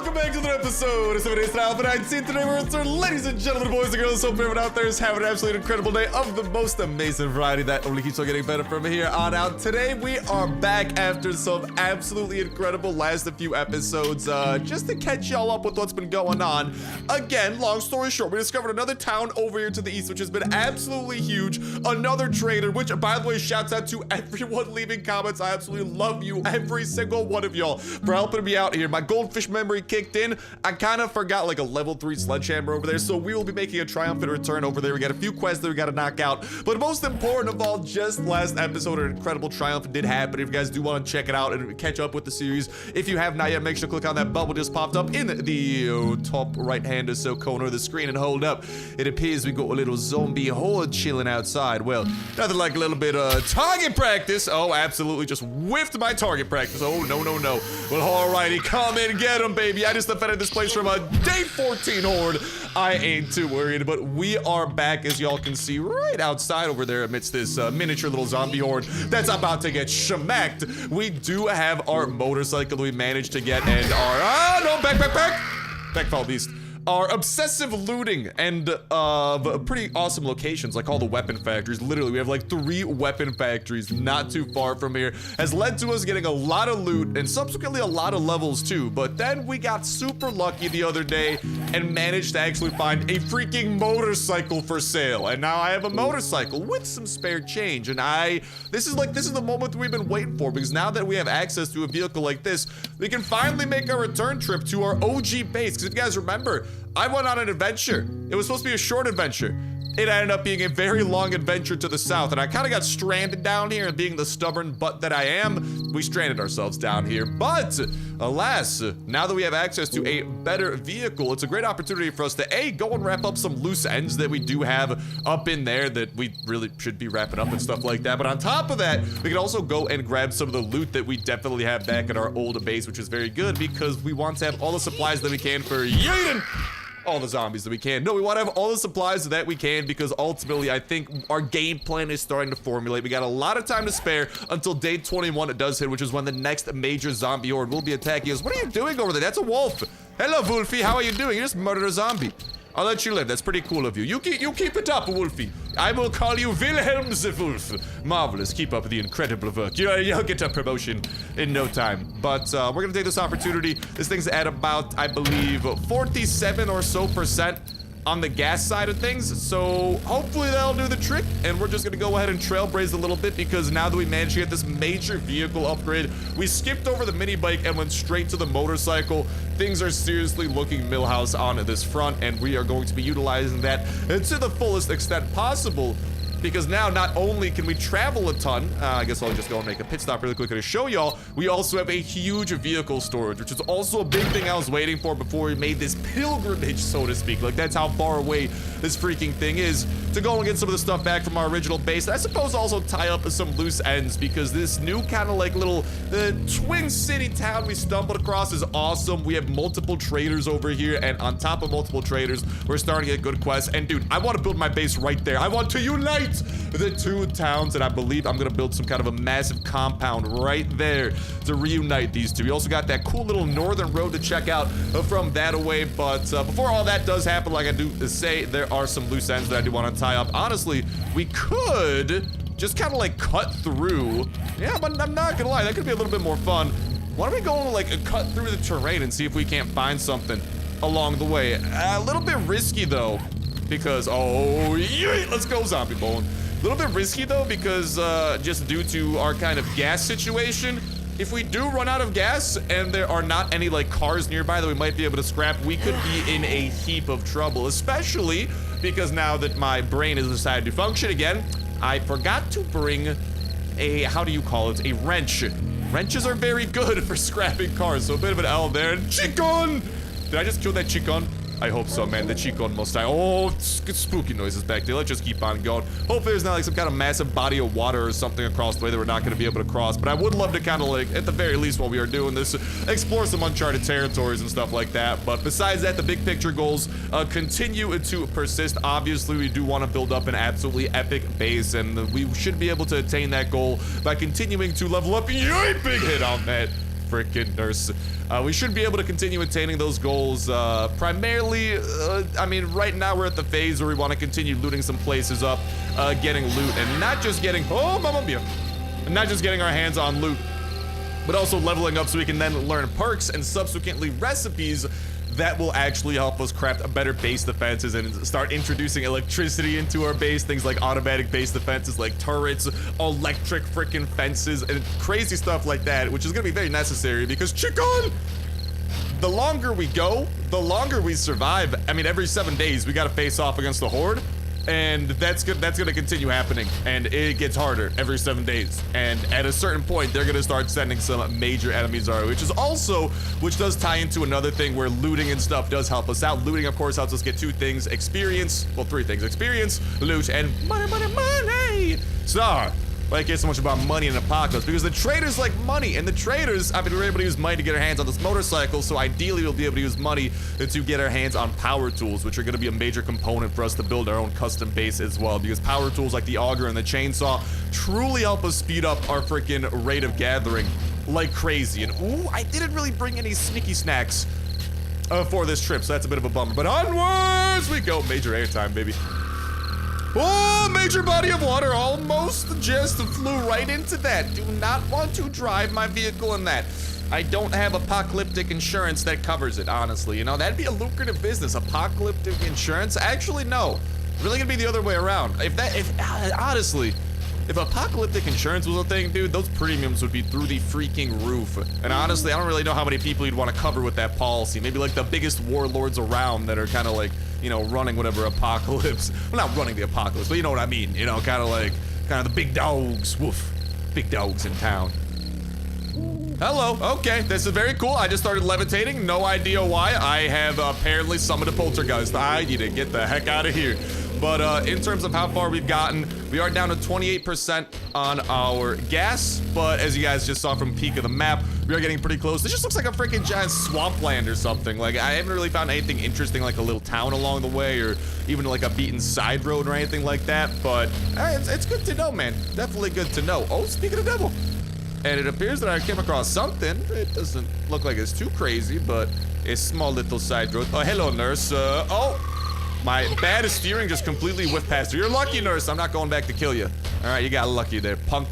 welcome back to another episode of 7 Days to Alpha 19. Today we're returning, ladies and gentlemen, boys and girls. Hope everyone out there is having an absolutely incredible day of the most amazing variety that only keeps on getting better from here on out. Today we are back after some absolutely incredible last few episodes, just to catch y'all up with what's been going on. Again, long story short, we discovered another town over here to the east, which has been absolutely huge. Another trader, which, by the way, shouts out to everyone leaving comments. I absolutely love you, every single one of y'all, for helping me out here. My goldfish memory kicked in. I kind of forgot like a level 3 sledgehammer over there, so we will be making a triumphant return over there. We got a few quests that we got to knock out, but most important of all, just last episode, an incredible triumph did happen. If you guys do want to check it out and catch up with the series, if you have not yet, make sure to click on that bubble just popped up in the top right hand or so corner of the screen and hold up. It appears we got a little zombie horde chilling outside. Well, nothing like a little bit of target practice. Oh, absolutely, just whiffed my target practice. Oh, no. Well, alrighty, come in, get him, baby. I just defended this place from a day 14 horde. I ain't too worried, but we are back, as y'all can see, right outside over there amidst this miniature little zombie horde that's about to get shmacked. We do have our motorcycle we managed to get, and our, backfall beast. Our obsessive looting and pretty awesome locations, like all the weapon factories. Literally, we have like 3 weapon factories not too far from here, has led to us getting a lot of loot and subsequently a lot of levels too. But then we got super lucky the other day and managed to actually find a freaking motorcycle for sale. And now I have a motorcycle with some spare change. And this is the moment we've been waiting for, because now that we have access to a vehicle like this, we can finally make our return trip to our OG base. Because if you guys remember, I went on an adventure. It was supposed to be a short adventure. It ended up being a very long adventure to the south, and I kind of got stranded down here, and being the stubborn butt that I am, we stranded ourselves down here. But alas, now that we have access to a better vehicle, it's a great opportunity for us to go and wrap up some loose ends that we do have up in there that we really should be wrapping up and stuff like that. But on top of that, we can also go and grab some of the loot that we definitely have back at our old base, which is very good because we want to have all the supplies that we can for yeeting all the zombies that we can. No, we want to have all the supplies that we can, because ultimately I think our game plan is starting to formulate. We got a lot of time to spare until day 21 it does hit, which is when the next major zombie horde will be attacking us. What are you doing over there? That's a wolf. Hello, Wolfie. How are you doing? You just murdered a zombie. I'll let you live. That's pretty cool of you. You keep it up, Wolfie. I will call you Wilhelm the Wolf. Marvelous. Keep up the incredible work. You'll get a promotion in no time. But we're gonna take this opportunity. This thing's at about, I believe, 47% or so on the gas side of things, so hopefully that'll do the trick. And we're just gonna go ahead and trailblaze a little bit, because now that we managed to get this major vehicle upgrade, we skipped over the mini bike and went straight to the motorcycle. Things are seriously looking Millhouse on this front, and we are going to be utilizing that to the fullest extent possible. Because now, not only can we travel a ton, I guess I'll just go and make a pit stop really quickly to show y'all, we also have a huge vehicle storage, which is also a big thing I was waiting for before we made this pilgrimage, so to speak. Like, that's how far away this freaking thing is, to go and get some of the stuff back from our original base. And I suppose also tie up some loose ends, because this new kind of like little twin city town we stumbled across is awesome. We have multiple traders over here, and on top of multiple traders, we're starting to get good quests. And dude, I want to build my base right there. I want to unite the 2 towns, and I believe I'm gonna build some kind of a massive compound right there to reunite these 2. We also got that cool little northern road to check out from that away. But before all that does happen, like I do say, there are some loose ends that I do want to tie up. Honestly, we could just kind of like cut through. Yeah, but I'm not gonna lie, that could be a little bit more fun. Why don't we go and like cut through the terrain and see if we can't find something along the way? A little bit risky though, because, oh, yeah, let's go, zombie bone. A little bit risky though, because just due to our kind of gas situation, if we do run out of gas and there are not any like cars nearby that we might be able to scrap, we could be in a heap of trouble, especially because now that my brain has decided to function again, I forgot to bring a, how do you call it, a wrench. Wrenches are very good for scrapping cars, so a bit of an L there. And chicken! Did I just kill that chicken? I hope so, man. The chicken must die. Oh, spooky noises back there. Let's just keep on going. Hopefully there's not like some kind of massive body of water or something across the way that we're not going to be able to cross. But I would love to kind of like, at the very least while we are doing this, explore some uncharted territories and stuff like that. But besides that, the big picture goals continue to persist. Obviously, we do want to build up an absolutely epic base, and we should be able to attain that goal by continuing to level up. Yay, big hit on that. freaking nurse. We should be able to continue attaining those goals, primarily, I mean, right now we're at the phase where we want to continue looting some places up, getting loot, and not just getting, oh, mamma mia, not just getting our hands on loot, but also leveling up so we can then learn perks and subsequently recipes that will actually help us craft better base defenses and start introducing electricity into our base. Things like automatic base defenses, like turrets, electric freaking fences, and crazy stuff like that, which is gonna be very necessary because chicken! The longer we go, the longer we survive. I mean, every 7 days we gotta face off against the Horde. And that's gonna continue happening, and it gets harder every 7 days. And at a certain point, they're gonna start sending some major enemies our way, which does tie into another thing where looting and stuff does help us out. Looting, of course, helps us get 2 things: experience, well, 3 things: experience, loot, and money. Star. Why I care so much about money in Apocalypse? Because the traders like money, and the traders, I mean, we're able to use money to get our hands on this motorcycle, so ideally we'll be able to use money to get our hands on power tools, which are going to be a major component for us to build our own custom base as well, because power tools like the auger and the chainsaw truly help us speed up our freaking rate of gathering like crazy. And ooh, I didn't really bring any sneaky snacks for this trip, so that's a bit of a bummer, but onwards we go. Major airtime, baby. Oh, major body of water, almost just flew right into that. Do not want to drive my vehicle in that. I don't have apocalyptic insurance that covers it, honestly. You know, that'd be a lucrative business, apocalyptic insurance. Actually, no, really gonna be the other way around. Honestly, if apocalyptic insurance was a thing, dude, those premiums would be through the freaking roof. And honestly, I don't really know how many people you'd want to cover with that policy. Maybe like the biggest warlords around that are kind of like, you know, running whatever apocalypse. Well, not running the apocalypse, but you know what I mean. You know, kind of the big dogs. Woof. Big dogs in town. Hello. Okay, this is very cool. I just started levitating. No idea why. I have apparently summoned a poltergeist. I need to get the heck out of here. But in terms of how far we've gotten, we are down to 28% on our gas. But as you guys just saw from peek of the map, we are getting pretty close. This just looks like a freaking giant swampland or something. Like, I haven't really found anything interesting, like a little town along the way, or even like a beaten side road or anything like that. But it's good to know, man. Definitely good to know. Oh, speaking of the devil. And it appears that I came across something. It doesn't look like it's too crazy, but a small little side road. Oh, hello, nurse. Oh. My bad steering just completely whiffed past you. You're lucky, nurse. I'm not going back to kill you. All right, you got lucky there, punk.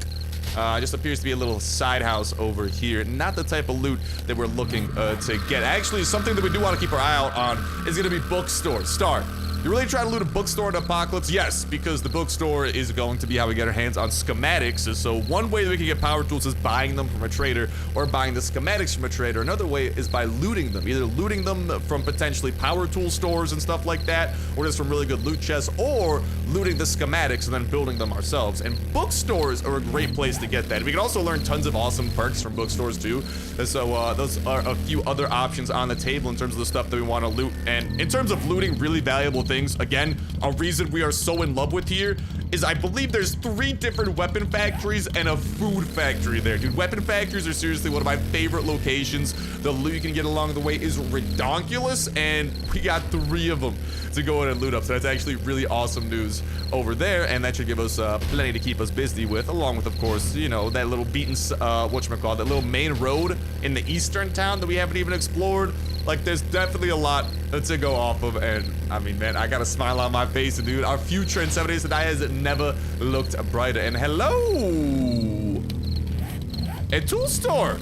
Just appears to be a little side house over here. Not the type of loot that we're looking to get. Actually, something that we do want to keep our eye out on is going to be bookstore. Star, you really trying to loot a bookstore in Apocalypse? Yes, because the bookstore is going to be how we get our hands on schematics. So one way that we can get power tools is buying them from a trader or buying the schematics from a trader. Another way is by looting them, either looting them from potentially power tool stores and stuff like that, or just from really good loot chests, or looting the schematics and then building them ourselves. And bookstores are a great place to get that. We can also learn tons of awesome perks from bookstores too. And so those are a few other options on the table in terms of the stuff that we want to loot. And in terms of looting really valuable things, again, a reason we are so in love with here is I believe there's 3 different weapon factories and a food factory there. Dude, weapon factories are seriously one of my favorite locations. The loot you can get along the way is redonkulous, and we got 3 of them to go in and loot up. So that's actually really awesome news over there, and that should give us plenty to keep us busy with, along with, of course, you know, that little beaten, whatchamacallit, that little main road in the eastern town that we haven't even explored. Like, there's definitely a lot to go off of, and I mean, man, I got a smile on my face, and dude, our future in 7 Days to Die has never looked brighter. And hello, a tool store.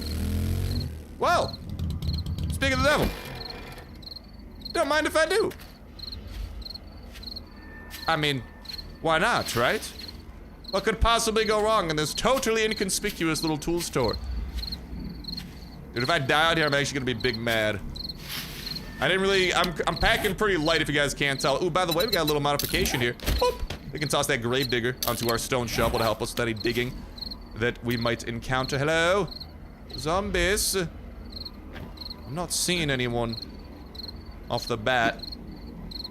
Well, speaking of the devil, don't mind if I do. I mean, why not, right? What could possibly go wrong in this totally inconspicuous little tool store? Dude, if I die out here, I'm actually gonna be big mad. I didn't really, I'm packing pretty light if you guys can't tell. Ooh, by the way, we got a little modification here. Boop. We can toss that grave digger onto our stone shovel to help us with any digging that we might encounter. Hello? Zombies. I'm not seeing anyone off the bat.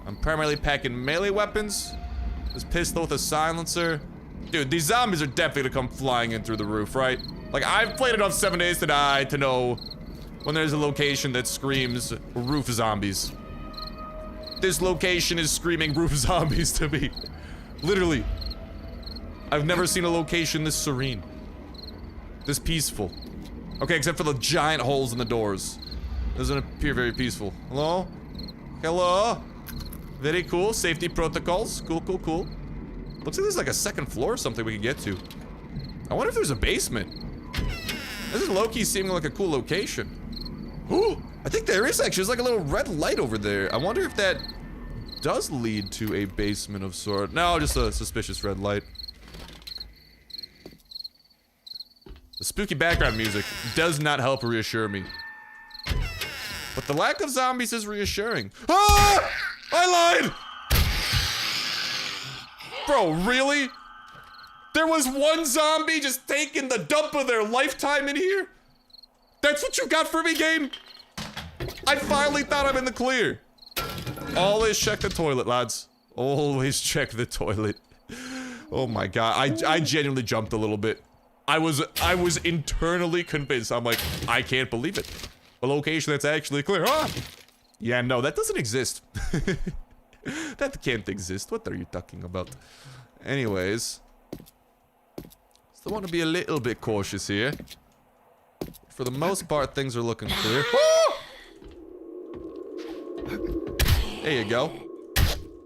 I'm primarily packing melee weapons. This pistol with a silencer. Dude, these zombies are definitely gonna come flying in through the roof, right? Like, I've played enough 7 Days to Die to know when there's a location that screams roof zombies. This location is screaming roof zombies to me. Literally. I've never seen a location this serene. This peaceful. Okay, except for the giant holes in the doors. Doesn't appear very peaceful. Hello? Hello? Very cool. Safety protocols. Cool, cool, cool. Looks like there's like a second floor or something we can get to. I wonder if there's a basement. This is low-key seeming like a cool location. Ooh, I think there is actually. There's like a little red light over there. I wonder if that does lead to a basement of sort. No, just a suspicious red light. The spooky background music does not help reassure me. But the lack of zombies is reassuring. Ah! I lied! Bro, really? There was one zombie just taking the dump of their lifetime in here? That's what you got for me, game? I finally thought I'm in the clear. Always check the toilet, lads. Always check the toilet. Oh my god, I genuinely jumped a little bit. I was internally convinced. I'm like, I can't believe it. A location that's actually clear. Ah! Yeah, no, that doesn't exist. That can't exist. What are you talking about? Anyways. Still want to be a little bit cautious here. For the most part, things are looking clear. Ah! There you go.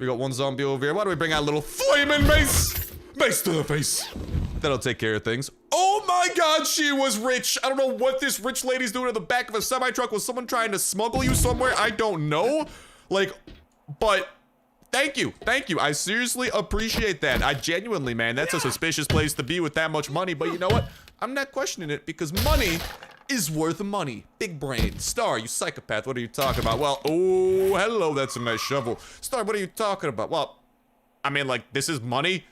We got one zombie over here. Why don't we bring out a little flaming mace? Mace to the face. That'll take care of things. Oh my god, she was rich. I don't know what this rich lady's doing in the back of a semi-truck. Was someone trying to smuggle you somewhere? I don't know. Like, but thank you. Thank you. I seriously appreciate that. I genuinely, man, that's a suspicious place to be with that much money. But you know what? I'm not questioning it because money is worth money. Big brain. Star, you psychopath. What are you talking about? Well, oh, hello. That's a nice shovel. Star, what are you talking about? Well, I mean, like, this is money,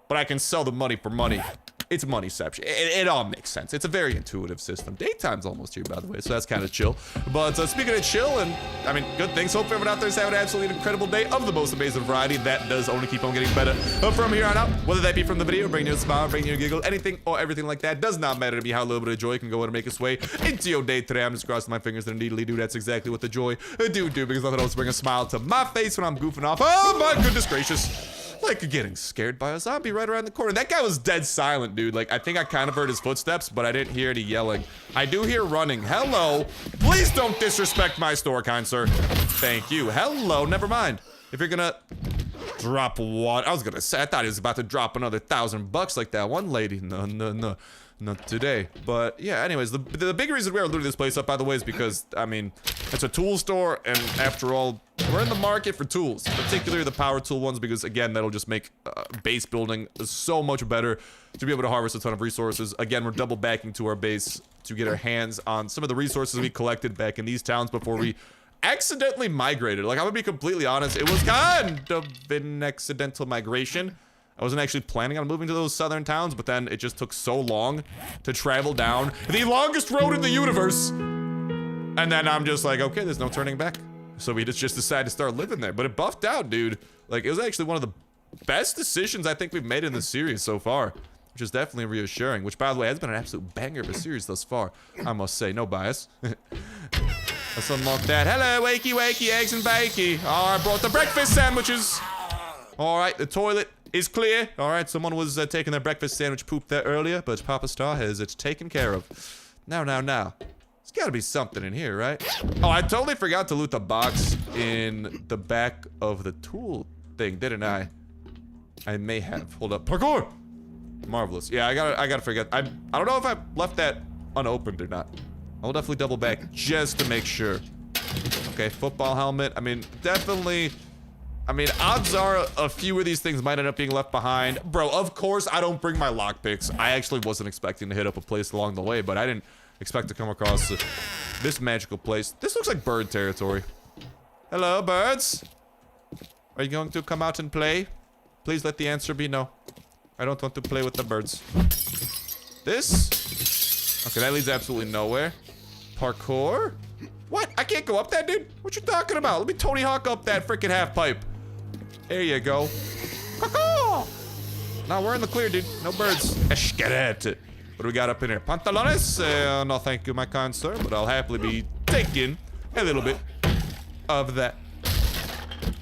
but I can sell the money for money. It's moneyception. It all makes sense. It's a very intuitive system. Daytime's almost here, by the way, so that's kind of chill. But speaking of chill, and I mean, good things. Hope everyone out there is having an absolutely incredible day of the most amazing variety. That does only keep on getting better from here on out. Whether that be from the video, bringing you a smile, bringing you a giggle, anything or everything like that, does not matter to me. How a little bit of joy can go and make its way into your day today. I'm just crossing my fingers and indeedly do. That's exactly what the joy do, because nothing else brings a smile to my face when I'm goofing off. Oh my goodness gracious. Like getting scared by a zombie right around the corner. That guy was dead silent, dude. Like, I think I kind of heard his footsteps, but I didn't hear any yelling. I do hear running. Hello. Please don't disrespect my store, kind sir. Thank you. Hello. Never mind. If you're gonna drop one, I was gonna say, I thought he was about to drop another $1,000 like that one lady. No, no, no. Not today. But yeah, anyways, the big reason we are looting this place up, by the way, is because, I mean, it's a tool store, and after all, we're in the market for tools, particularly the power tool ones, because again, that'll just make base building so much better to be able to harvest a ton of resources. Again, we're double backing to our base to get our hands on some of the resources we collected back in these towns before we accidentally migrated. Like, I'm gonna be completely honest, it was kind of an accidental migration. I wasn't actually planning on moving to those southern towns, but then it just took so long to travel down the longest road in the universe. And then I'm just like, okay, there's no turning back. So we just decided to start living there. But it buffed out, dude. Like, it was actually one of the best decisions I think we've made in the series so far, which is definitely reassuring. Which, by the way, has been an absolute banger of a series thus far, I must say. No bias. Let's unlock that. Hello, wakey, wakey, eggs and bakey. Oh, I brought the breakfast sandwiches. All right, the toilet is clear. All right, someone was taking their breakfast sandwich poop there earlier, but Papa Star has it taken care of. Now. There's gotta be something in here, right? Oh, I totally forgot to loot the box in the back of the tool thing, didn't I? I may have. Hold up. Parkour! Marvelous. Yeah, I gotta forget. I don't know if I left that unopened or not. I'll definitely double back just to make sure. Okay, football helmet. I mean, definitely... I mean, odds are a few of these things might end up being left behind. Bro, of course I don't bring my lockpicks. I actually wasn't expecting to hit up a place along the way, but I didn't expect to come across this magical place. This looks like bird territory. Hello, birds. Are you going to come out and play? Please let the answer be no. I don't want to play with the birds. This? Okay, that leads absolutely nowhere. Parkour? What? I can't go up that, dude? What you talking about? Let me Tony Hawk up that freaking half pipe. There you go. Caw-caw! Now we're in the clear, dude. No birds. Esquerete. What do we got up in here? Pantalones? No, thank you, my kind sir, but I'll happily be taking a little bit of that.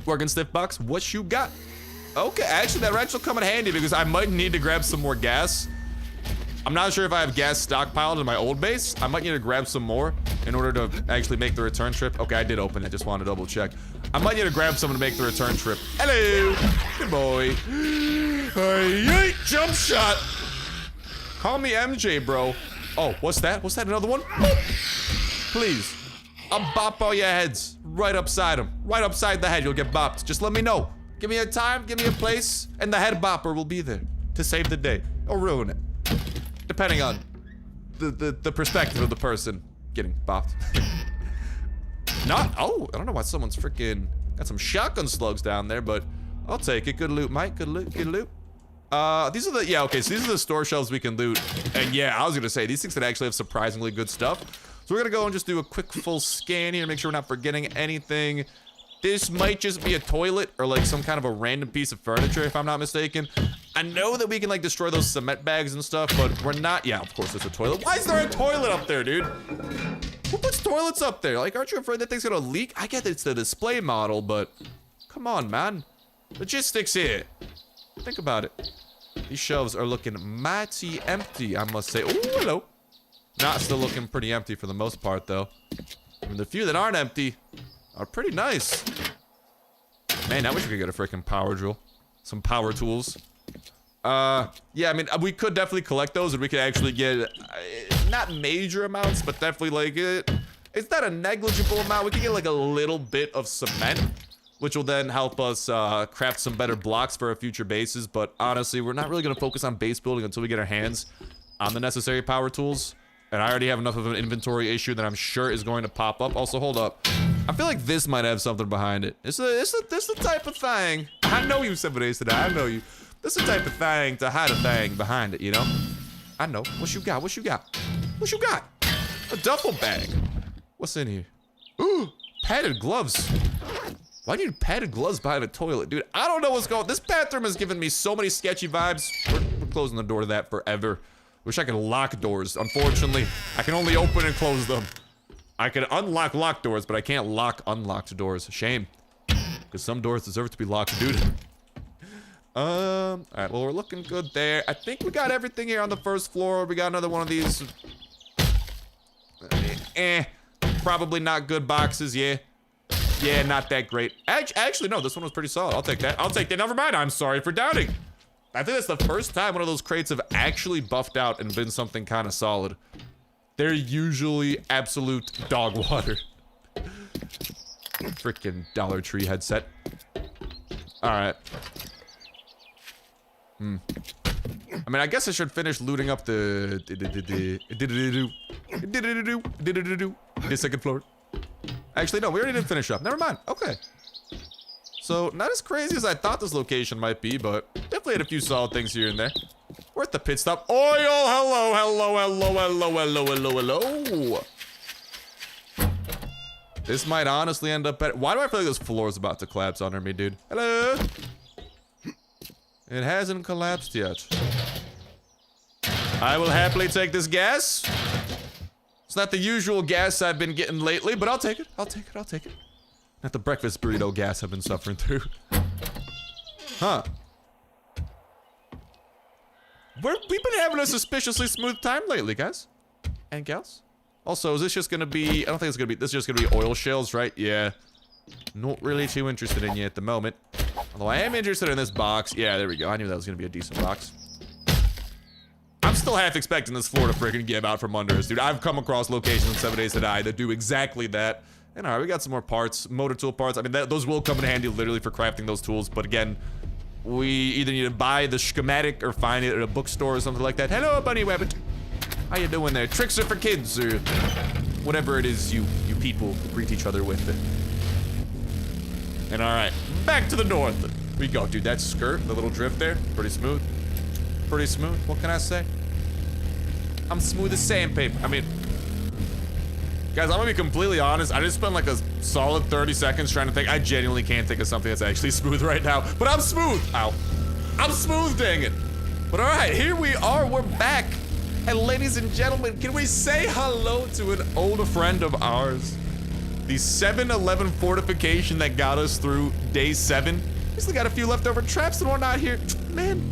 Working stiff box. What you got? Okay, actually, that wrench will come in handy because I might need to grab some more gas I'm not sure if I have gas stockpiled in my old base. I might need to grab some more in order to actually make the return trip. Okay, I did open it. Just wanted to double check. I might need to grab some to make the return trip. Hello. Good boy. Hey, jump shot. Call me MJ, bro. Oh, what's that? What's that? Another one? Please. I'll bop all your heads right upside them. Right upside the head. You'll get bopped. Just let me know. Give me a time, give me a place, and the head bopper will be there to save the day or ruin it. Depending on the perspective of the person getting bopped. Oh, I don't know why someone's freaking got some shotgun slugs down there, but I'll take it. Good loot, Mike. Good loot, good loot. These are the, yeah, okay, so these are the store shelves we can loot. And yeah, I was gonna say, these things that actually have surprisingly good stuff. So we're gonna go and just do a quick full scan here, make sure we're not forgetting anything. This might just be a toilet or like some kind of a random piece of furniture, if I'm not mistaken. I know that we can like destroy those cement bags and stuff, but we're not. Yeah, of course it's a toilet. Why is there a toilet up there, dude? Who puts toilets up there? Like, aren't you afraid that thing's gonna leak? I get that it's the display model, but come on, man. Logistics here. Think about it. These shelves are looking mighty empty, I must say. Oh, hello. Not still looking pretty empty for the most part, though. I mean, the few that aren't empty are pretty nice. Man, I wish we could get a freaking power drill. Some power tools. Yeah, I mean, we could definitely collect those and we could actually get, not major amounts, but definitely like, it's not a negligible amount. We could get like a little bit of cement, which will then help us craft some better blocks for our future bases. But honestly, we're not really going to focus on base building until we get our hands on the necessary power tools. And I already have enough of an inventory issue that I'm sure is going to pop up. Also, hold up. I feel like this might have something behind it. This is the type of thing. I know you, 7 days today. I know you. This is the type of thing to hide a thing behind it, you know? I know. What you got? What you got? What you got? A duffel bag. What's in here? Ooh, padded gloves. Why do you need padded gloves behind a toilet? Dude, I don't know what's going on. This bathroom has given me so many sketchy vibes. We're closing the door to that forever. Wish I could lock doors. Unfortunately, I can only open and close them. I can unlock locked doors, but I can't lock unlocked doors. Shame. Because some doors deserve to be locked, dude. Alright, well, we're looking good there. I think we got everything here on the first floor. We got another one of these. Probably not good boxes, yeah. Yeah, not that great. Actually, no, this one was pretty solid. I'll take that. I'll take that. Never mind. I'm sorry for doubting. I think that's the first time one of those crates have actually buffed out and been something kind of solid. They're usually absolute dog water. Freaking Dollar Tree headset. Alright. I mean, I guess I should finish looting up the second floor. Actually, no, we already did finish up. Never mind. Okay. So, not as crazy as I thought this location might be, but definitely had a few solid things here and there. Worth the pit stop. Oil, hello, hello, hello, hello, hello, hello, hello. This might honestly end up better. Why do I feel like this floor is about to collapse under me, dude? Hello? It hasn't collapsed yet. I will happily take this gas. It's not the usual gas I've been getting lately, but I'll take it. I'll take it. I'll take it. Not the breakfast burrito gas I've been suffering through. Huh. We've been having a suspiciously smooth time lately, guys. And gals. Also, is this just gonna be... I don't think it's gonna be... This is just gonna be oil shales, right? Yeah. Not really too interested in you at the moment. Although I am interested in this box. Yeah, there we go. I knew that was gonna be a decent box. I'm still half expecting this floor to freaking give out from under us, dude. I've come across locations in 7 Days to Die that do exactly that. And alright, we got some more parts, motor tool parts. I mean, those will come in handy literally for crafting those tools. But again, we either need to buy the schematic or find it at a bookstore or something like that. Hello, Bunny Rabbit. How you doing there? Tricks are for kids or whatever it is you people greet each other with. And alright, back to the north. We go, dude. That skirt, the little drift there, pretty smooth. Pretty smooth. What can I say? I'm smooth as sandpaper. I mean... Guys, I'm gonna be completely honest. I just spent like a solid 30 seconds trying to think. I genuinely can't think of something that's actually smooth right now. But I'm smooth. Ow. I'm smooth, dang it. But all right, here we are. We're back. And ladies and gentlemen, can we say hello to an old friend of ours? The 7-11 fortification that got us through day 7. We still got a few leftover traps and whatnot here. Man,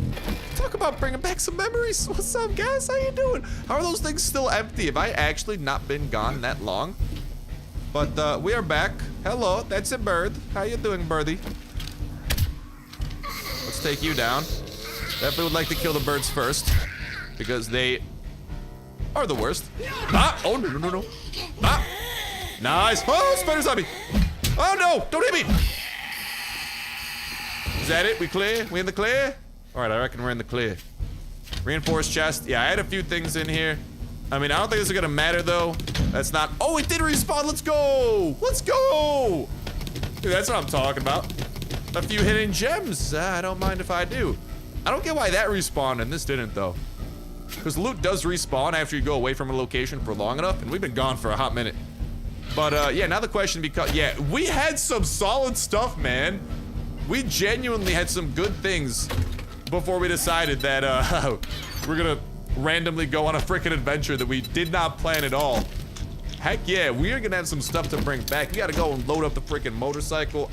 Talk about bringing back some memories. What's up, guys? How you doing? How are those things still empty? Have I actually not been gone that long? But we are back. Hello, that's a bird. How you doing, birdie? Let's take you down. Definitely would like to kill the birds first, because they are the worst. Ah! Oh, no, no, no, no. Ah! Nice. Oh, spider zombie. Oh, no. Don't hit me. Is that it? We clear? We in the clear? All right, I reckon we're in the clear. Reinforced chest. Yeah, I had a few things in here. I mean, I don't think this is gonna matter, though. That's not... Oh, it did respawn. Let's go. Let's go. Dude, that's what I'm talking about. A few hidden gems. I don't mind if I do. I don't get why that respawned and this didn't, though. Because loot does respawn after you go away from a location for long enough, and we've been gone for a hot minute. But, yeah, now the question becomes... Yeah, we had some solid stuff, man. We genuinely had some good things before we decided that, we're gonna randomly go on a freaking adventure that we did not plan at all. Heck yeah, we are gonna have some stuff to bring back. We gotta go and load up the freaking motorcycle.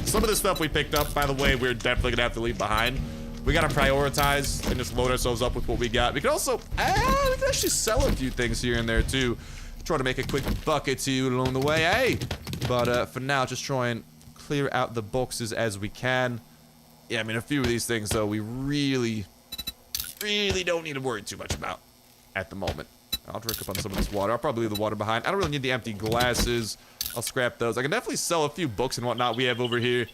Some of the stuff we picked up, by the way, we're definitely gonna have to leave behind. We gotta prioritize and just load ourselves up with what we got. We can also, we can actually sell a few things here and there too. Try to make a quick bucket to you along the way, hey. But for now, just try and clear out the boxes as we can. Yeah, I mean, a few of these things, though, we really don't need to worry too much about at the moment. I'll drink up on some of this water. I'll probably leave the water behind. I don't really need the empty glasses. I'll scrap those. I can definitely sell a few books and whatnot we have over here.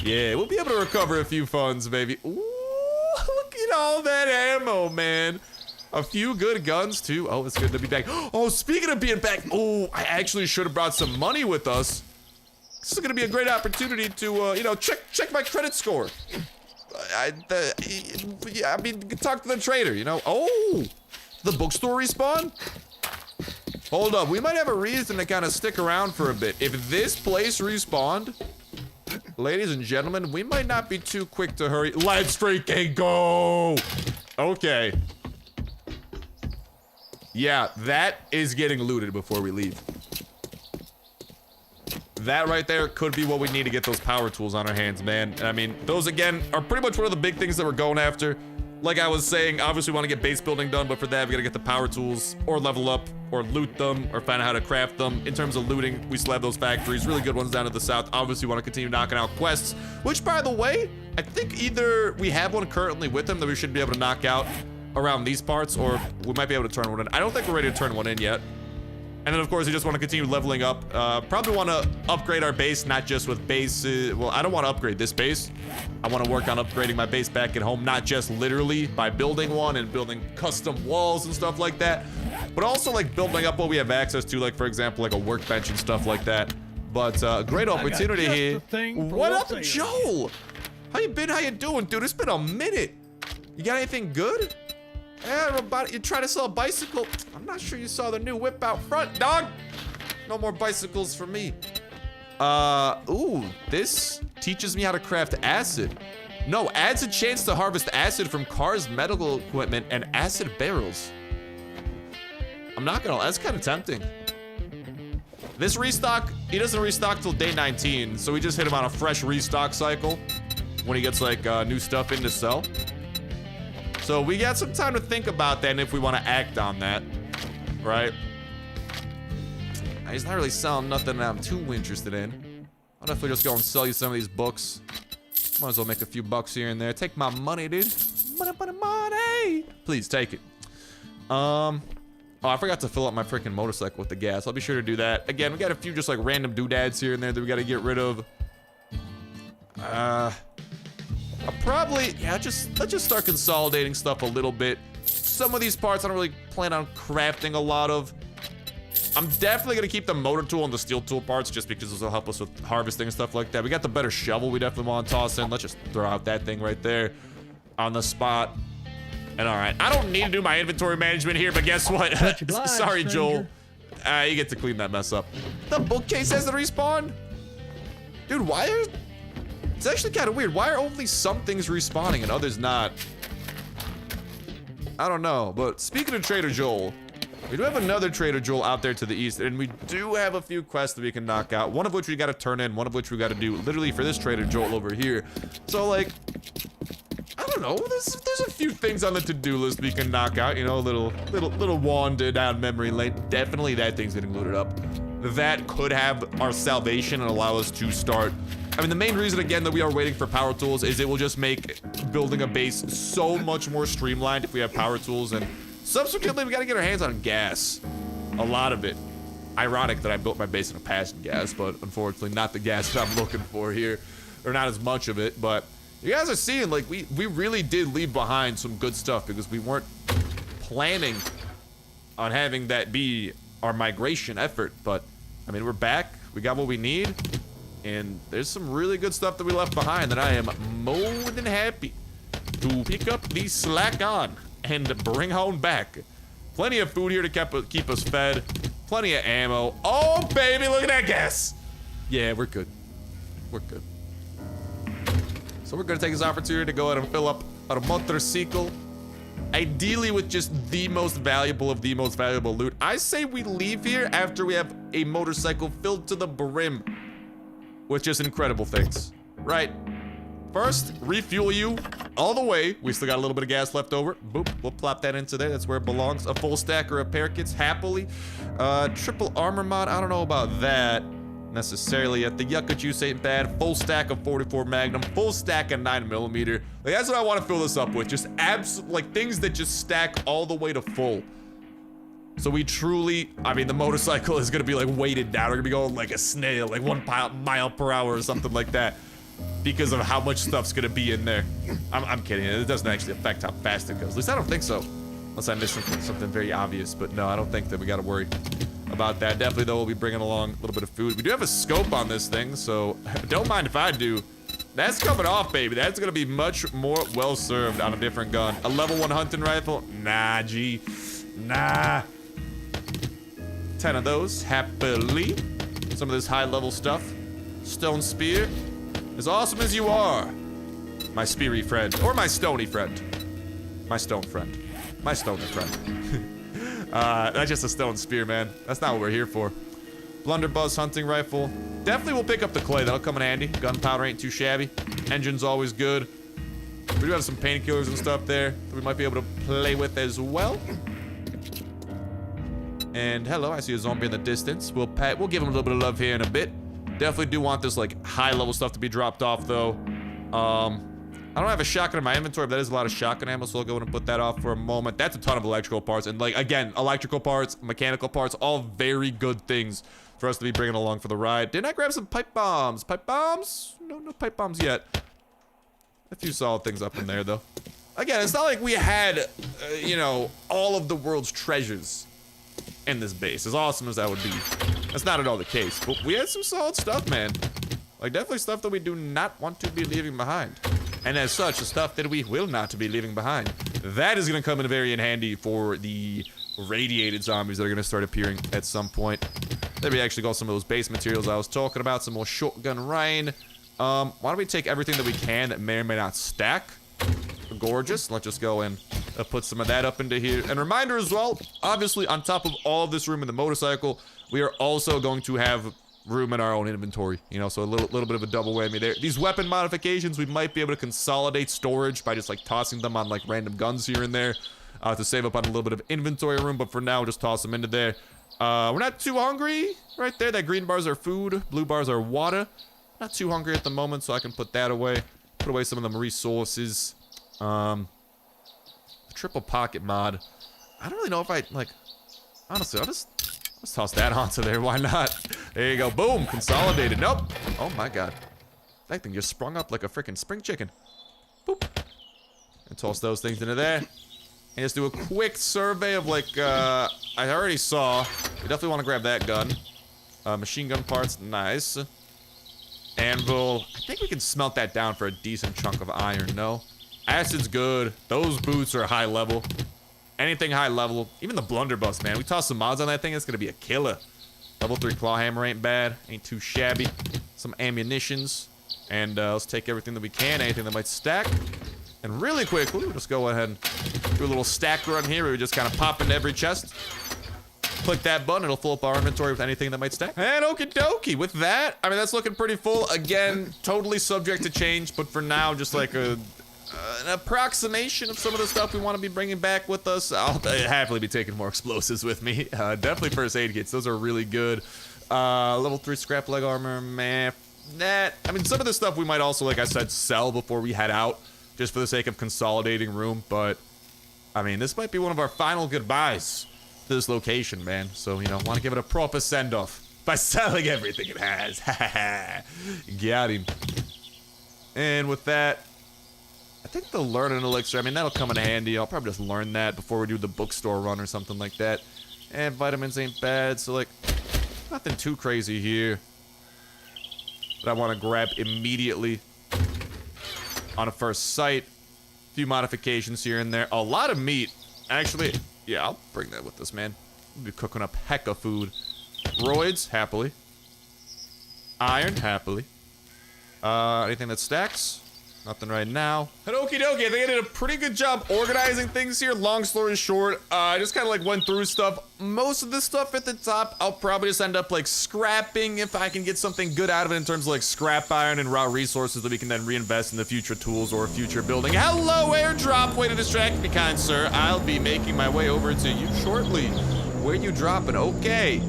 Yeah, we'll be able to recover a few funds, baby. Ooh, look at all that ammo, man. A few good guns, too. Oh, it's good to be back. Oh, speaking of being back, oh, I actually should have brought some money with us. This is going to be a great opportunity to, you know, check my credit score. Yeah, I mean, talk to the trader, you know. Oh, the bookstore respawn? Hold up, we might have a reason to kind of stick around for a bit. If this place respawned, ladies and gentlemen, we might not be too quick to hurry. Let's freaking go! Okay. Yeah, that is getting looted before we leave. That right there could be what we need to get those power tools on our hands, man. And I mean, those again are pretty much one of the big things that we're going after. Like I was saying, obviously we want to get base building done, but for that we gotta get the power tools or level up or loot them or find out how to craft them. In terms of looting, we still have those factories, really good ones down to the south. Obviously we want to continue knocking out quests, which by the way, I think either we have one currently with them that we should be able to knock out around these parts, or we might be able to turn one in. I don't think we're ready to turn one in yet. And then, of course, we just want to continue leveling up. Probably want to upgrade our base, not just with bases. Well, I don't want to upgrade this base. I want to work on upgrading my base back at home, not just literally by building one and building custom walls and stuff like that, but also like building up what we have access to, like, for example, like a workbench and stuff like that. But great opportunity here. What up, Joel? How you been? How you doing, dude? It's been a minute. You got anything good? Yeah, you try to sell a bicycle. I'm not sure you saw the new whip out front, dog. No more bicycles for me. Ooh, this teaches me how to craft acid. No, adds a chance to harvest acid from cars, medical equipment, and acid barrels. I'm not gonna, that's kind of tempting. This restock, he doesn't restock till day 19, so we just hit him on a fresh restock cycle when he gets like new stuff in to sell. So we got some time to think about that and if we want to act on that, right? He's not really selling nothing that I'm too interested in. I'll definitely just go and sell you some of these books. Might as well make a few bucks here and there. Take my money, dude. Money. Please take it. Oh, I forgot to fill up my freaking motorcycle with the gas. I'll be sure to do that. Again, we got a few just like random doodads here and there that we got to get rid of. I'll probably, yeah, let's just start consolidating stuff a little bit. Some of these parts I don't really plan on crafting a lot of. I'm definitely gonna keep the motor tool and the steel tool parts just because this will help us with harvesting and stuff like that. We got the better shovel we definitely want to toss in. Let's just throw out that thing right there on the spot. And all right, I don't need to do my inventory management here, but guess what? Sorry, Joel. You get to clean that mess up. The bookcase has the respawn? Dude, why are... It's actually kind of weird. Why are only some things respawning and others not? I don't know, but speaking of Trader Joel, we do have another Trader Joel out there to the east, and we do have a few quests that we can knock out, one of which we got to turn in, one of which we got to do literally for this Trader Joel over here. So, like, I don't don't know. There's a few things on the to-do list we can knock out. You know, a little wander down memory lane. Definitely that thing's getting looted up. That could have our salvation and allow us to start. I mean, the main reason, again, that we are waiting for power tools is it will just make building a base so much more streamlined if we have power tools. And subsequently, we got to get our hands on gas. A lot of it. Ironic that I built my base in a passion gas, but unfortunately not the gas that I'm looking for here. Or not as much of it, but you guys are seeing, like, we really did leave behind some good stuff because we weren't planning on having that be our migration effort. But, I mean, we're back. We got what we need. And there's some really good stuff that we left behind that I am more than happy to pick up the slack on and bring home back. Plenty of food here to keep us fed. Plenty of ammo. Oh, baby, look at that gas. Yeah, we're good. We're good. So we're going to take this opportunity to go ahead and fill up our motorcycle. Ideally with just the most valuable of the most valuable loot. I say we leave here after we have a motorcycle filled to the brim with just incredible things. Right. First, refuel you all the way. We still got a little bit of gas left over. Boop. We'll plop that into there. That's where it belongs. A full stack or repair kits, happily. Triple armor mod. I don't know about that necessarily yet. The yucca juice ain't bad. Full stack of 44 Magnum. Full stack of 9mm. Like, that's what I want to fill this up with. Just like things that just stack all the way to full. So we truly, I mean, the motorcycle is going to be like weighted down. We're going to be going like a snail, like 1 mile per hour or something like that. Because of how much stuff's gonna be in there. I'm kidding. It doesn't actually affect how fast it goes. At least I don't think so. Unless I missed something very obvious. But no, I don't think that we gotta worry about that. Definitely, though, we'll be bringing along a little bit of food. We do have a scope on this thing, so don't mind if I do. That's coming off, baby. That's gonna be much more well-served on a different gun. A level 1 hunting rifle? Nah, G. Nah. 10 of those, happily. Some of this high-level stuff. Stone spear. As awesome as you are, my speary friend, or my stony friend. My stone friend. My stony friend. That's just a stone spear, man. That's not what we're here for. Blunderbuss hunting rifle. Definitely will pick up the clay. That'll come in handy. Gunpowder ain't too shabby. Engine's always good. We do have some painkillers and stuff there that we might be able to play with as well. And hello, I see a zombie in the distance. We'll give him a little bit of love here in a bit. Definitely do want this, like, high-level stuff to be dropped off, though. I don't have a shotgun in my inventory, but that is a lot of shotgun ammo, so I'll go ahead and put that off for a moment. That's a ton of electrical parts. And, like, again, electrical parts, mechanical parts, all very good things for us to be bringing along for the ride. Didn't I grab some pipe bombs? Pipe bombs? No pipe bombs yet. A few solid things up in there, though. Again, it's not like we had, you know, all of the world's treasures in this base, as awesome as that would be. That's not at all the case, but we had some solid stuff, man. Like, definitely stuff that we do not want to be leaving behind. And as such, the stuff that we will not be leaving behind. That is going to come in very in handy for the radiated zombies that are going to start appearing at some point. Then we actually got some of those base materials I was talking about, some more shotgun rain. Why don't we take everything that we can that may or may not stack? Gorgeous. Let's just go and put some of that up into here. And reminder as well, obviously on top of all of this room in the motorcycle, we are also going to have room in our own inventory, you know, so a little bit of a double whammy there. These weapon modifications, we might be able to consolidate storage by just like tossing them on like random guns here and there to save up on a little bit of inventory room, but for now, just toss them into there. We're not too hungry right there. That green bars are food, blue bars are water. Not too hungry at the moment, so I can put that away. Put away some of them resources. Triple pocket mod. I don't really know if I, like, honestly, let's toss that onto there. Why not? There you go. Boom. Consolidated. Nope. Oh, my God. That thing just sprung up like a freaking spring chicken. Boop. And toss those things into there. And just do a quick survey of, like, I already saw. We definitely want to grab that gun. Machine gun parts. Nice. Anvil. I think we can smelt that down for a decent chunk of iron. No. Acid's good. Those boots are high level. Anything high level. Even the blunderbuss, man. We toss some mods on that thing, it's gonna be a killer. Level 3 claw hammer ain't bad. Ain't too shabby. Some ammunitions. And let's take everything that we can. Anything that might stack. And really quickly, we'll just go ahead and do a little stack run here where we just kind of pop into every chest. Click that button, it'll fill up our inventory with anything that might stack. And okie dokie, with that, I mean, that's looking pretty full. Again, totally subject to change, but for now, just like a an approximation of some of the stuff we want to be bringing back with us. I'll happily be taking more explosives with me. Definitely first aid kits. Those are really good. Level 3 scrap leg armor, man. I mean, some of this stuff we might also, like I said, sell before we head out, just for the sake of consolidating room. But, I mean, this might be one of our final goodbyes to this location, man. So, you know, want to give it a proper send-off by selling everything it has. Got him. And with that, I think the learning elixir, I mean, that'll come in handy. I'll probably just learn that before we do the bookstore run or something like that. And vitamins ain't bad, so, like, nothing too crazy here that I want to grab immediately on a first sight. A few modifications here and there. A lot of meat. Actually, yeah, I'll bring that with us, man. We'll be cooking up hecka food. Roids, happily. Iron, happily. Anything that stacks? Nothing right now. And okie dokie, I think I did a pretty good job organizing things here. Long story short, I just kind of like went through stuff. Most of the stuff at the top, I'll probably just end up like scrapping if I can get something good out of it in terms of like scrap iron and raw resources that we can then reinvest in the future tools or future building. Hello, airdrop. Way to distract me, kind sir. I'll be making my way over to you shortly. Where you dropping? Okay.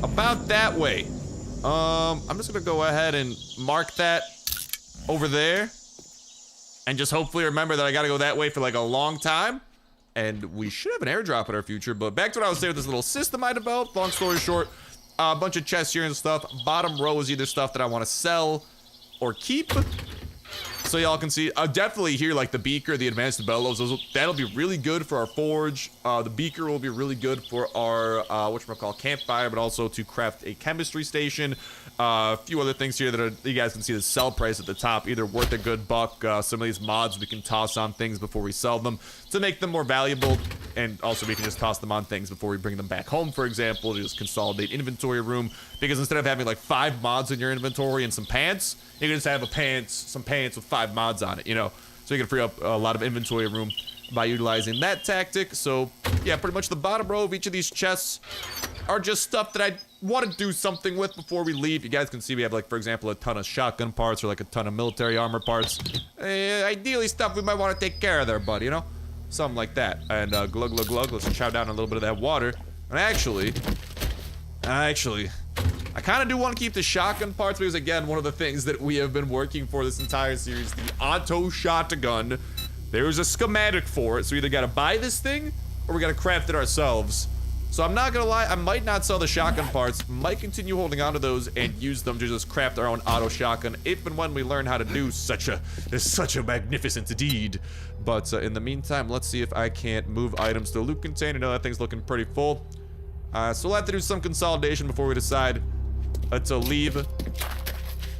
About that way. I'm just gonna go ahead and mark that over there, and just hopefully remember that I gotta go that way for like a long time, and we should have an airdrop in our future. But back to what I was saying with this little system I developed. Long story short, a bunch of chests here and stuff. Bottom row is either stuff that I want to sell or keep, so y'all can see. Definitely here, like the beaker, the advanced bellows, that'll be really good for our forge. The beaker will be really good for our whatchamacallit, campfire, but also to craft a chemistry station. A few other things here that are, you guys can see the sell price at the top, either worth a good buck. Some of these mods we can toss on things before we sell them to make them more valuable, and also we can just toss them on things before we bring them back home, for example, to just consolidate inventory room. Because instead of having like 5 mods in your inventory and some pants, you can just have some pants with 5 mods on it, you know? So you can free up a lot of inventory room by utilizing that tactic. So yeah, pretty much the bottom row of each of these chests are just stuff that I want to do something with before we leave. You guys can see we have, like, for example, a ton of shotgun parts or like a ton of military armor parts. Ideally stuff we might want to take care of there, buddy, you know? Something like that. And glug glug glug, let's chow down a little bit of that water. And actually, I kind of do want to keep the shotgun parts because, again, one of the things that we have been working for this entire series, the auto shotgun, there's a schematic for it. So we either got to buy this thing or we got to craft it ourselves. So I'm not going to lie, I might not sell the shotgun parts, might continue holding on to those and use them to just craft our own auto shotgun if and when we learn how to do such a magnificent deed. But in the meantime, let's see if I can't move items to the loot container. I know that thing's looking pretty full. So we'll have to do some consolidation before we decide to leave.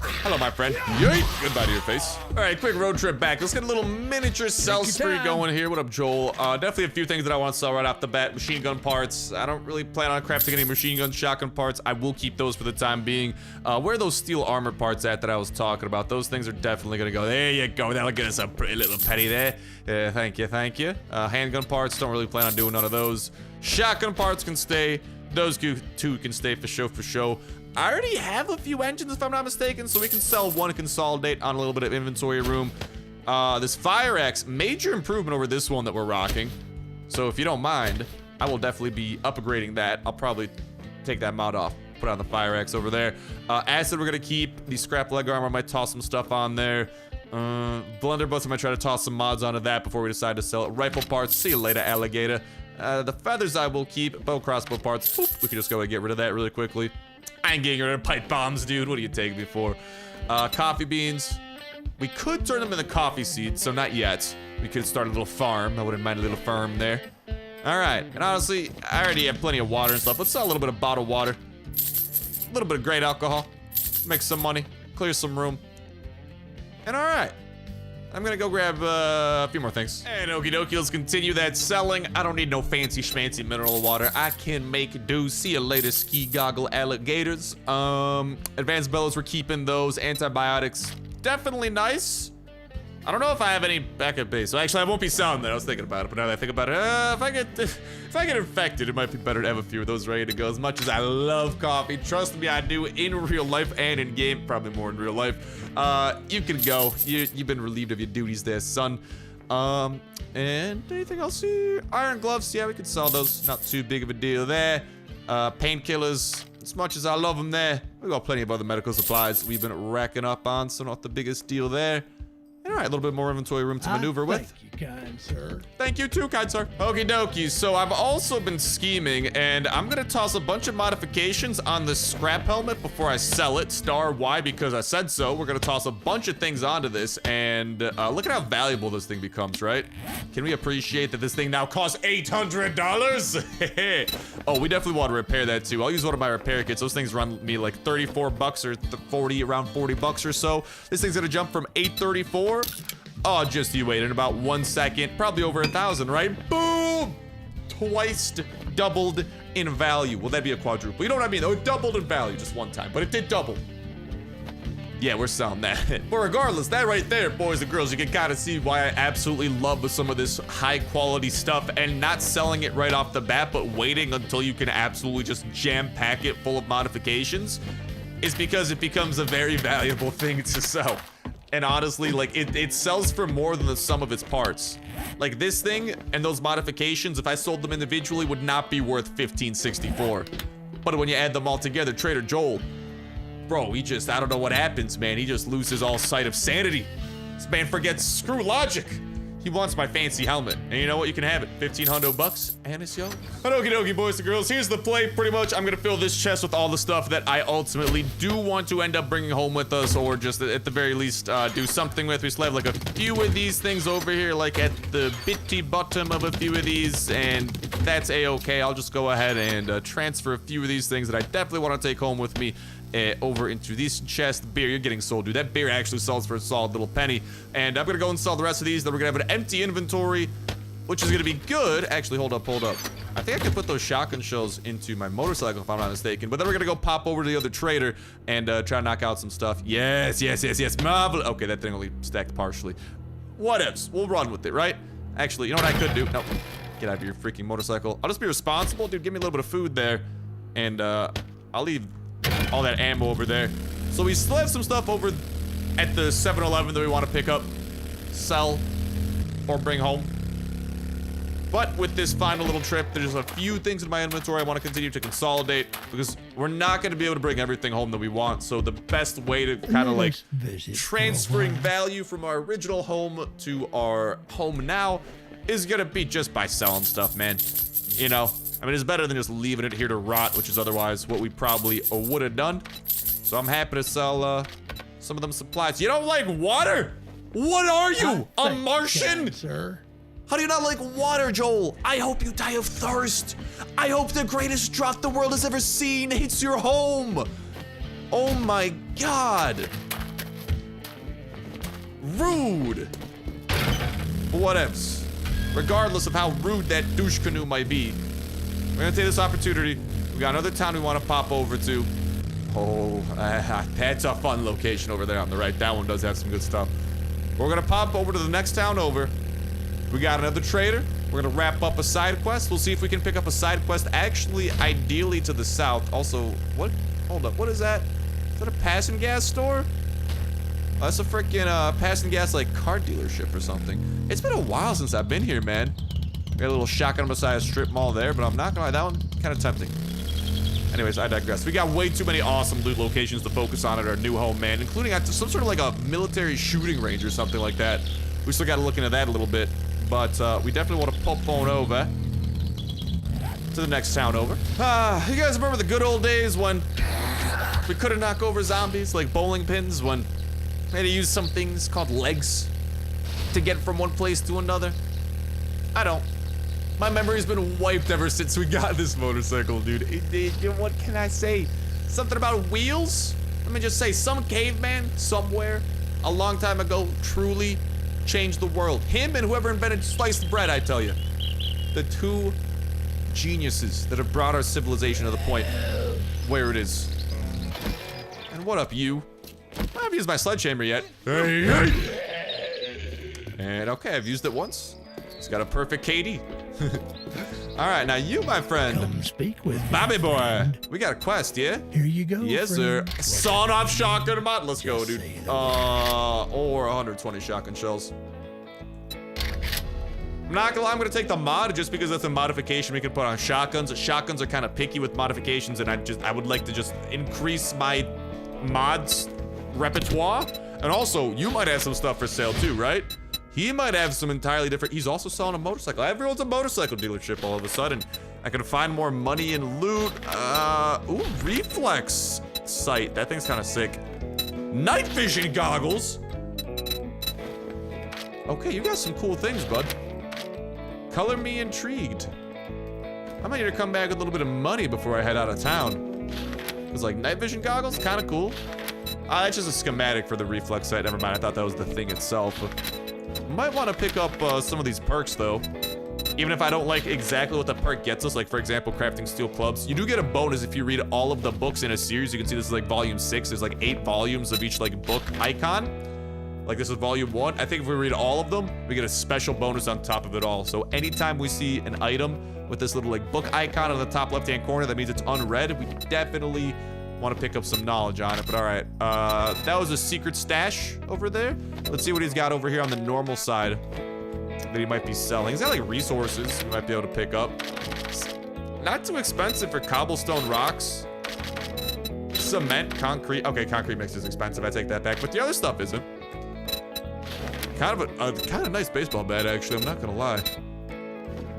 Hello, my friend. Yeet! Goodbye to your face. All right, quick road trip back. Let's get a little miniature sell spree going here. What up, Joel? Definitely a few things that I want to sell right off the bat. Machine gun parts. I don't really plan on crafting any machine gun shotgun parts. I will keep those for the time being. Where are those steel armor parts at that I was talking about? Those things are definitely going to go. There you go. That'll get us a pretty little penny there. Thank you, thank you. Handgun parts. Don't really plan on doing none of those. Shotgun parts can stay. Those two can stay for show. I already have a few engines, if I'm not mistaken, so we can sell one and consolidate on a little bit of inventory room. This fire axe, major improvement over this one that we're rocking. So if you don't mind, I will definitely be upgrading that. I'll probably take that mod off, put on the fire axe over there. Acid, we're gonna keep. The scrap leg armor, I might toss some stuff on there. Blunderbuss, I might try to toss some mods onto that before we decide to sell it. Rifle parts, see you later, alligator. The feathers I will keep. Bow crossbow parts, boop, we can just go and get rid of that really quickly. I ain't getting rid of pipe bombs, dude. What do you take me for? Coffee beans. We could turn them into coffee seeds, so not yet. We could start a little farm. I wouldn't mind a little farm there. All right, and honestly, I already have plenty of water and stuff. Let's sell a little bit of bottled water. A little bit of great alcohol. Make some money. Clear some room. And all right. I'm gonna go grab a few more things. And okie dokie, let's continue that selling. I don't need no fancy schmancy mineral water. I can make do. See you later, ski goggle alligators. Advanced bellows, we're keeping those. Antibiotics, definitely nice. I don't know if I have any backup base. So actually, I won't be selling that. I was thinking about it, but now that I think about it, if I get infected, it might be better to have a few of those ready to go. As much as I love coffee, trust me, I do in real life and in game, probably more in real life. You can go. You've been relieved of your duties there, son. And anything else here? Iron gloves, yeah, we could sell those. Not too big of a deal there. Painkillers, as much as I love them there. We got plenty of other medical supplies we've been racking up on, so not the biggest deal there. All right, a little bit more inventory room to maneuver with. Thank you, kind sir. Thank you too, kind sir. Okie dokie, so I've also been scheming, and I'm gonna toss a bunch of modifications on the scrap helmet before I sell it. Star, why? Because I said so. We're gonna toss a bunch of things onto this, and look at how valuable this thing becomes, right? Can we appreciate that this thing now costs $800? Oh, we definitely want to repair that too. I'll use one of my repair kits. Those things run me like 34 bucks or 40, around 40 bucks or so. This thing's gonna jump from 834. Oh, just you wait in about 1 second, probably over 1,000, right? Boom! Twice doubled in value. Will that be a quadruple? You know what I mean? Though it doubled in value just one time, but it did double. Yeah, we're selling that. But regardless, that right there, boys and girls, you can kind of see why I absolutely love some of this high quality stuff and not selling it right off the bat, but waiting until you can absolutely just jam pack it full of modifications is because it becomes a very valuable thing to sell. And honestly, like, it sells for more than the sum of its parts. Like, this thing and those modifications, if I sold them individually, would not be worth $15.64. But when you add them all together, Trader Joel, bro, he just, I don't know what happens, man. He just loses all sight of sanity. This man forgets screw logic. He wants my fancy helmet. And you know what? You can have it. 1,500 bucks, and it's yours. Okie dokie, boys and girls. Here's the play. Pretty much, I'm gonna fill this chest with all the stuff that I ultimately do want to end up bringing home with us, or just at the very least, do something with. We still have like a few of these things over here, like at the bitty bottom of a few of these, and that's a-okay. I'll just go ahead and transfer a few of these things that I definitely want to take home with me. Over into this chest. Beer, you're getting sold, dude. That beer actually sells for a solid little penny. And I'm gonna go and sell the rest of these. Then we're gonna have an empty inventory, which is gonna be good. Actually, hold up. I think I can put those shotgun shells into my motorcycle if I'm not mistaken. But then we're gonna go pop over to the other trader and try to knock out some stuff. Yes. Marvel. Okay, that thing only stacked partially. What ifs? We'll run with it, right? Actually, you know what I could do? Nope. Get out of your freaking motorcycle. I'll just be responsible, dude. Give me a little bit of food there, and I'll leave all that ammo over there. So we still have some stuff over at the 7-Eleven that we want to pick up, sell, or bring home. But with this final little trip, there's a few things in my inventory I want to continue to consolidate because we're not going to be able to bring everything home that we want. So the best way to kind of like transferring value from our original home to our home now is going to be just by selling stuff, man. You know? I mean, it's better than just leaving it here to rot, which is otherwise what we probably would have done. So I'm happy to sell some of them supplies. You don't like water? What are you, a Martian? Sir. How do you not like water, Joel? I hope you die of thirst. I hope the greatest drought the world has ever seen hits your home. Oh my God. Rude. Whatevs. Regardless of how rude that douche canoe might be, we're gonna take this opportunity. We got another town we want to pop over to. Oh, that's a fun location over there on the right. That one does have some good stuff. We're gonna pop over to the next town over. We got another trader. We're gonna wrap up a side quest. We'll see if we can pick up a side quest, actually, ideally to the south. Also, what? Hold up, what is that? Is that a passing gas store? Oh, that's a freaking passing gas, like, car dealership or something. It's been a while since I've been here, man. Got a little shotgun beside a strip mall there, but I'm not gonna lie, that one kind of tempting. Anyways, I digress. We got way too many awesome loot locations to focus on at our new home, man, including at some sort of like a military shooting range or something like that. We still gotta look into that a little bit, but we definitely want to pop on over to the next town over. You guys remember the good old days when we couldn't knock over zombies like bowling pins, when we had to use some things called legs to get from one place to another? I don't. My memory's been wiped ever since we got this motorcycle, dude. What can I say? Something about wheels? Let me just say, some caveman somewhere a long time ago truly changed the world. Him and whoever invented sliced bread, I tell you. The two geniuses that have brought our civilization to the point where it is. And what up, you? I haven't used my sledgehammer yet. Hey. And okay, I've used it once. It's got a perfect KD. All right, now you, my friend. Come speak with me, Bobby boy. friend. We got a quest, yeah? Here you go. Yes, friend. sir. Sawn off shotgun mod. Let's go, Just dude. say the Or 120 shotgun shells. I'm not gonna lie, I'm gonna take the mod just because that's a modification we can put on shotguns. Shotguns are kind of picky with modifications, and I would like to just increase my mods repertoire. And also, you might have some stuff for sale too, right? He might have some entirely different. He's also selling a motorcycle. Everyone's a motorcycle dealership all of a sudden. I can find more money and loot. Ooh, reflex sight. That thing's kind of sick. Night vision goggles. Okay, you got some cool things, bud. Color me intrigued. I might need to come back with a little bit of money before I head out of town. It's like night vision goggles, kind of cool. That's just a schematic for the reflex sight. Never mind, I thought that was the thing itself. Might want to pick up some of these perks though. Even if I don't like exactly what the perk gets us, like for example, crafting steel clubs. You do get a bonus if you read all of the books in a series. You can see this is like volume 6. There's like 8 volumes of each like book icon. Like this is volume 1. I think if we read all of them, we get a special bonus on top of it all. So anytime we see an item with this little like book icon on the top left-hand corner, that means it's unread. We definitely want to pick up some knowledge on it. But all right, that was a secret stash over there. Let's see what he's got over here on the normal side that he might be selling. He's got like resources you might be able to pick up. Not too expensive for cobblestone rocks. Cement, concrete. Okay, concrete mix is expensive. I take that back. But the other stuff isn't. Kind of a kind of nice baseball bat, actually. I'm not gonna lie.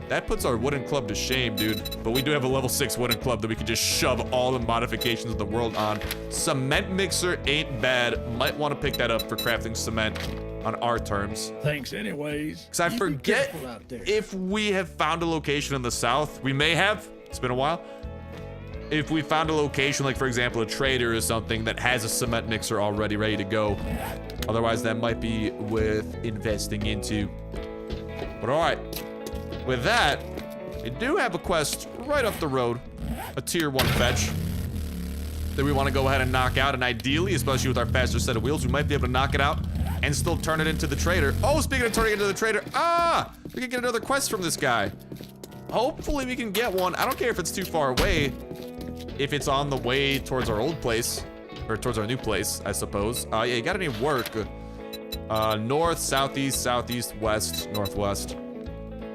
That puts our wooden club to shame, dude. But we do have a level 6 wooden club that we can just shove all the modifications of the world on. Cement mixer ain't bad. Might want to pick that up for crafting cement on our terms. Thanks anyways. Because I You be forget careful out there. if we have found a location in the south. We may have. It's been a while. If we found a location, like for example, a trader or something that has a cement mixer already ready to go. Otherwise, that might be worth investing into. But all right. With that, we do have a quest right up the road, a tier 1 fetch that we want to go ahead and knock out. And ideally, especially with our faster set of wheels, we might be able to knock it out and still turn it into the trader. Oh, speaking of turning it into the trader, we can get another quest from this guy. Hopefully we can get one. I don't care if it's too far away, if it's on the way towards our old place, or towards our new place, I suppose. Yeah, you got any work? North, southeast, southeast, west, northwest.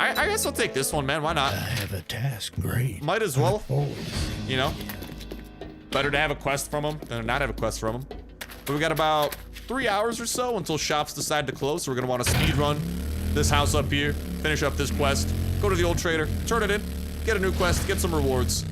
I guess I'll take this one, man. Why I not? have a task. Great. Might as I well. look forward to seeing You know? Better to have a quest from him than to not have a quest from him. But we got about 3 hours or so until shops decide to close. So we're going to want to speed run this house up here, finish up this quest, go to the old trader, turn it in, get a new quest, get some rewards,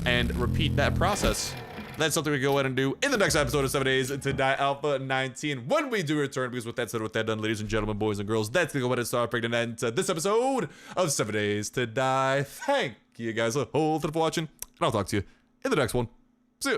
and repeat that process. That's something we can go ahead and do in the next episode of 7 Days to Die Alpha 19 when we do return. Because with that said, with that done, ladies and gentlemen, boys and girls, that's gonna go ahead and start bringing an end to this episode of 7 Days to Die. Thank you guys a whole lot for watching, and I'll talk to you in the next one. See ya.